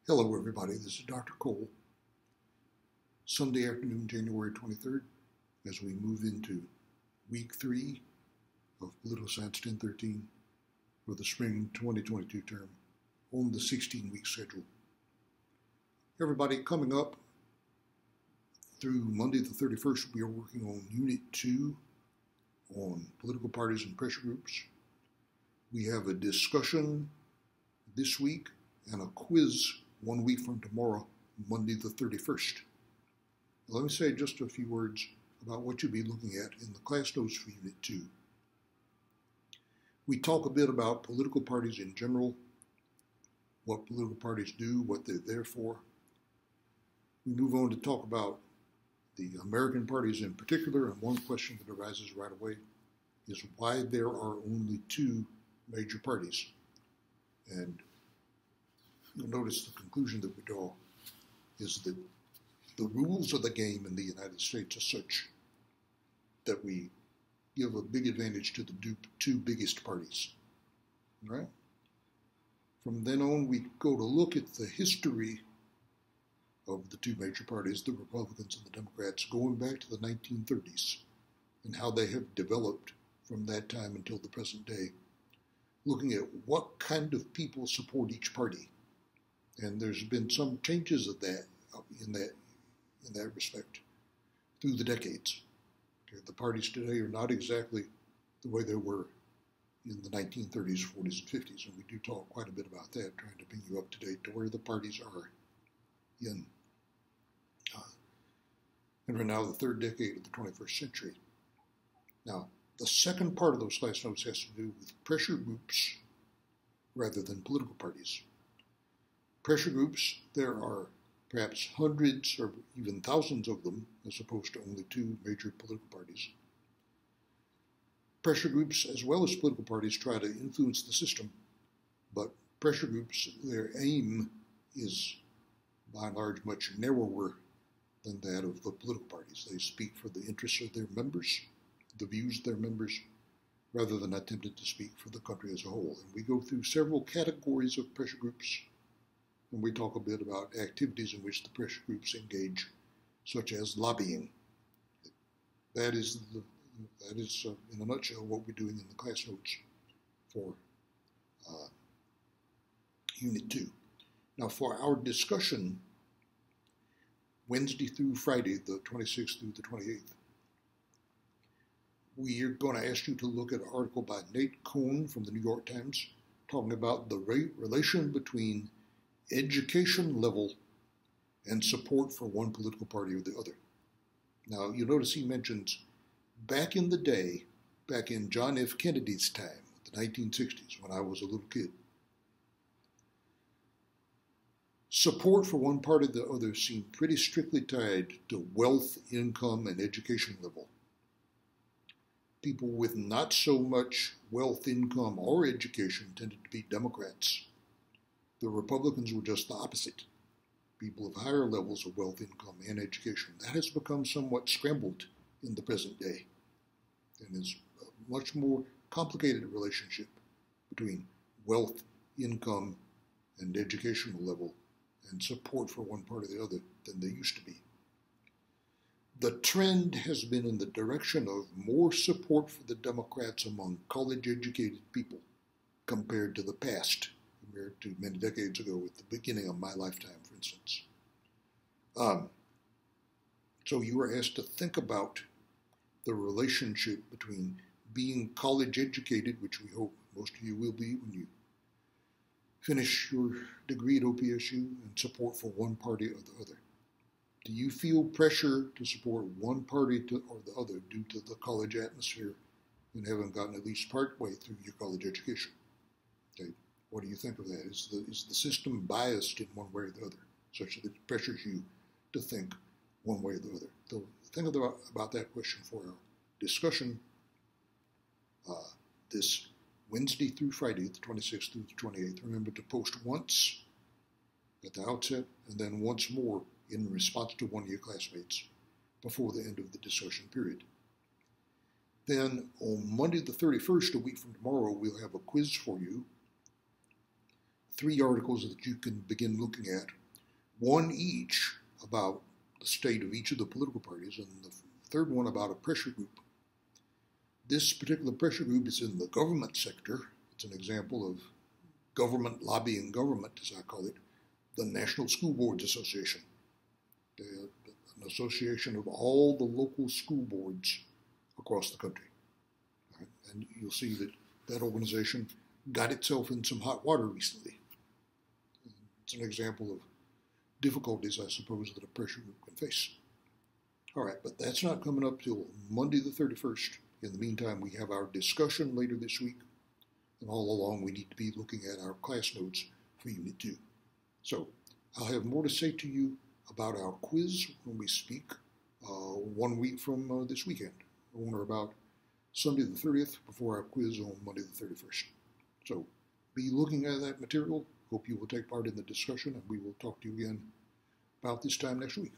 Hello everybody, this is Dr. Cole. Sunday afternoon, January 23rd, as we move into week 3 of Political Science 1013 for the spring 2022 term on the 16-week schedule. Everybody, coming up through Monday the 31st, we are working on Unit 2 on political parties and pressure groups. We have a discussion this week and a quiz 1 week from tomorrow, Monday the 31st. Let me say just a few words about what you'll be looking at in the class notes for Unit 2. We talk a bit about political parties in general, what political parties do, what they're there for. We move on to talk about the American parties in particular, and one question that arises right away is why there are only 2 major parties. And you'll notice the conclusion that we draw is that the rules of the game in the United States are such that we give a big advantage to the 2 biggest parties. Right? From then on, we go to look at the history of the 2 major parties, the Republicans and the Democrats, going back to the 1930s and how they have developed from that time until the present day, looking at what kind of people support each party. And there's been some changes of that in that respect through the decades. Okay, the parties today are not exactly the way they were in the 1930s, 40s, and 50s, and we do talk quite a bit about that, trying to bring you up to date to where the parties are in and we're now the 3rd decade of the 21st century. Now, the second part of those class notes has to do with pressure groups rather than political parties. Pressure groups, there are perhaps hundreds or even thousands of them, as opposed to only 2 major political parties. Pressure groups, as well as political parties, try to influence the system, but pressure groups, their aim is, by and large, much narrower than that of the political parties. They speak for the interests of their members, the views of their members, rather than attempting to speak for the country as a whole. And we go through several categories of pressure groups, and we talk a bit about activities in which the pressure groups engage, such as lobbying. That is, in a nutshell, what we're doing in the class notes for Unit 2. Now, for our discussion, Wednesday through Friday, the 26th through the 28th, we are going to ask you to look at an article by Nate Cohn from the New York Times talking about the relation between education level and support for one political party or the other. Now, you'll notice he mentions back in the day, back in John F. Kennedy's time, the 1960s, when I was a little kid, support for one party or the other seemed pretty strictly tied to wealth, income, and education level. People with not so much wealth, income, or education tended to be Democrats. The Republicans were just the opposite. People of higher levels of wealth, income, and education. That has become somewhat scrambled in the present day, and is a much more complicated relationship between wealth, income, and educational level and support for one part or the other than they used to be. The trend has been in the direction of more support for the Democrats among college-educated people compared to the past, compared to many decades ago at the beginning of my lifetime, for instance. So you were asked to think about the relationship between being college-educated, which we hope most of you will be when you finish your degree at OPSU, and support for one party or the other. Do you feel pressure to support one party or the other due to the college atmosphere and having gotten at least part way through your college education? Okay. What do you think of that? Is the system biased in one way or the other, such that it pressures you to think one way or the other? So think about that question for our discussion this Wednesday through Friday, the 26th through the 28th. Remember to post once at the outset and then once more in response to one of your classmates before the end of the discussion period. Then on Monday the 31st, a week from tomorrow, we'll have a quiz for you. 3 articles that you can begin looking at, one each about the state of each of the political parties, and the third one about a pressure group. This particular pressure group is in the government sector. It's an example of government lobbying government, as I call it, the National School Boards Association, an association of all the local school boards across the country. Right? And you'll see that that organization got itself in some hot water recently. It's an example of difficulties, I suppose, that a pressure group can face. All right, but that's not coming up till Monday the 31st. In the meantime, we have our discussion later this week, and all along we need to be looking at our class notes for Unit 2. So I'll have more to say to you about our quiz when we speak 1 week from this weekend, or about Sunday the 30th before our quiz on Monday the 31st. So be looking at that material. Hope you will take part in the discussion, and we will talk to you again about this time next week.